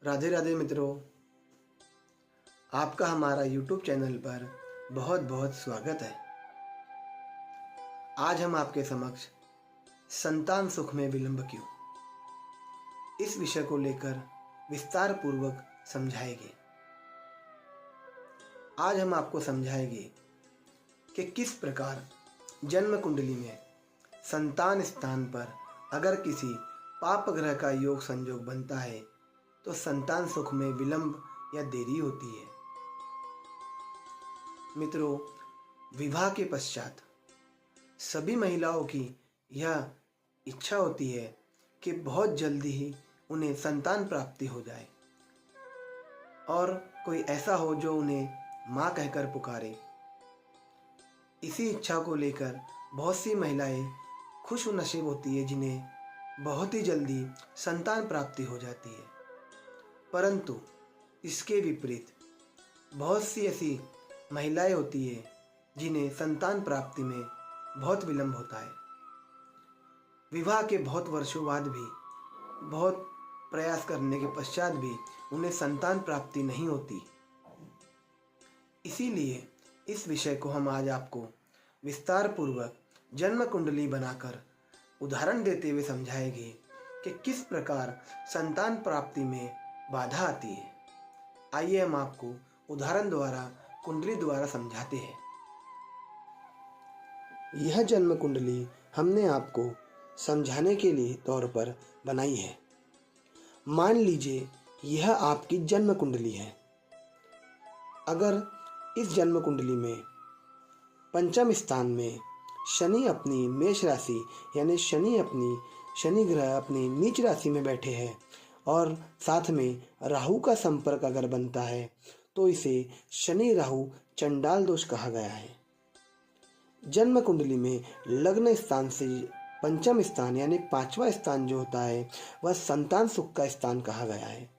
राधे राधे मित्रों, आपका हमारा YouTube चैनल पर बहुत बहुत स्वागत है। आज हम आपके समक्ष संतान सुख में विलंब क्यों, इस विषय को लेकर विस्तार पूर्वक समझाएंगे। आज हम आपको समझाएंगे कि किस प्रकार जन्म कुंडली में संतान स्थान पर अगर किसी पाप ग्रह का योग संयोग बनता है तो संतान सुख में विलंब या देरी होती है। मित्रों, विवाह के पश्चात सभी महिलाओं की यह इच्छा होती है कि बहुत जल्दी ही उन्हें संतान प्राप्ति हो जाए और कोई ऐसा हो जो उन्हें माँ कहकर पुकारे। इसी इच्छा को लेकर बहुत सी महिलाएं खुश नसीब होती है जिन्हें बहुत ही जल्दी संतान प्राप्ति हो जाती है। परंतु इसके विपरीत बहुत सी ऐसी महिलाएं होती है जिन्हें संतान प्राप्ति में बहुत विलंब होता है। विवाह के बहुत वर्षों बाद भी, बहुत प्रयास करने के पश्चात भी उन्हें संतान प्राप्ति नहीं होती। इसीलिए इस विषय को हम आज आपको विस्तार पूर्वक जन्म कुंडली बनाकर उदाहरण देते हुए समझाएंगे कि किस प्रकार संतान प्राप्ति में बाधा आती है। आइए हम आपको उदाहरण द्वारा कुंडली द्वारा समझाते हैं। यह जन्म कुंडली हमने आपको समझाने के लिए तौर पर बनाई है। मान लीजिए यह आपकी जन्म कुंडली है। अगर इस जन्म कुंडली में पंचम स्थान में शनि अपनी मेष राशि यानी शनि ग्रह अपनी नीच राशि में बैठे हैं और साथ में राहु का संपर्क अगर बनता है तो इसे शनि राहु चंडाल दोष कहा गया है। जन्म कुंडली में लग्न स्थान से पंचम स्थान यानी पांचवा स्थान जो होता है वह संतान सुख का स्थान कहा गया है।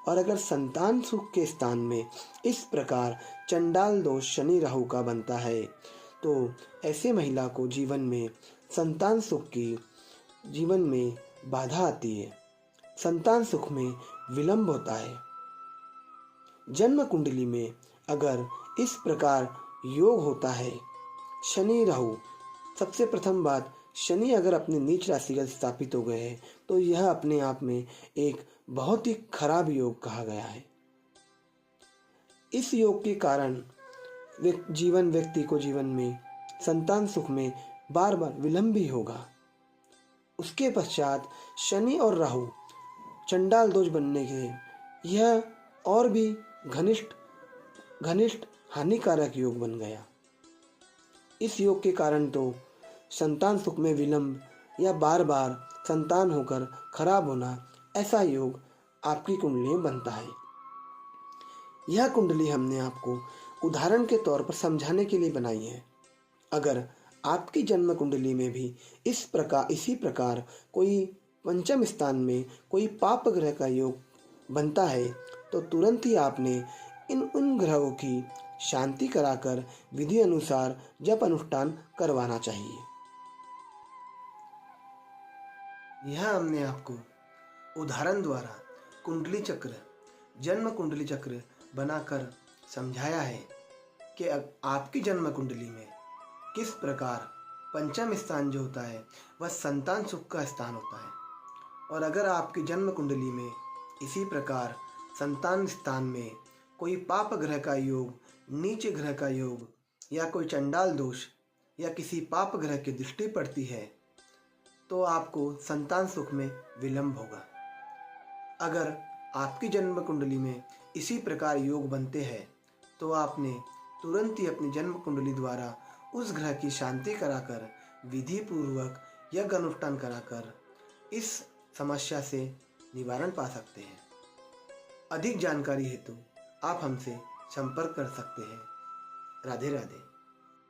और अगर संतान सुख के स्थान में इस प्रकार चंडाल दोष शनि राहु का बनता है तो ऐसे महिला को जीवन में संतान सुख की जीवन में बाधा आती है, संतान सुख में विलंब होता है। जन्म कुंडली में अगर इस प्रकार योग होता है शनि राहु, सबसे प्रथम बात, शनि अगर अपनी नीच राशि का स्थापित हो गए हैं तो यह अपने आप में एक बहुत ही खराब योग कहा गया है। इस योग के कारण व्यक्ति को जीवन में संतान सुख में बार बार विलंब भी होगा। उसके पश्चात शनि और राहु चंडाल दोष बनने के यह और भी घनिष्ठ हानिकारक योग बन गया। इस योग के कारण तो संतान सुख में विलंब या बार बार संतान होकर खराब होना, ऐसा योग आपकी कुंडली में बनता है। यह कुंडली हमने आपको उदाहरण के तौर पर समझाने के लिए बनाई है। अगर आपकी जन्म कुंडली में भी इसी प्रकार कोई पंचम स्थान में कोई पाप ग्रह का योग बनता है तो तुरंत ही आपने उन ग्रहों की शांति कराकर विधि अनुसार जप अनुष्ठान करवाना चाहिए। यह हमने आपको उदाहरण द्वारा कुंडली चक्र, जन्म कुंडली चक्र बनाकर समझाया है कि आपकी जन्म कुंडली में किस प्रकार पंचम स्थान जो होता है वह संतान सुख का स्थान होता है। और अगर आपकी जन्म कुंडली में इसी प्रकार संतान स्थान में कोई पाप ग्रह का योग, नीच ग्रह का योग या कोई चंडाल दोष या किसी पाप ग्रह की दृष्टि पड़ती है तो आपको संतान सुख में विलंब होगा। अगर आपकी जन्म कुंडली में इसी प्रकार योग बनते हैं तो आपने तुरंत ही अपनी जन्म कुंडली द्वारा उस ग्रह की शांति कराकर विधि पूर्वक यज्ञ अनुष्ठान कराकर इस समस्या से निवारण पा सकते हैं। अधिक जानकारी हेतु आप हमसे संपर्क कर सकते हैं। राधे राधे।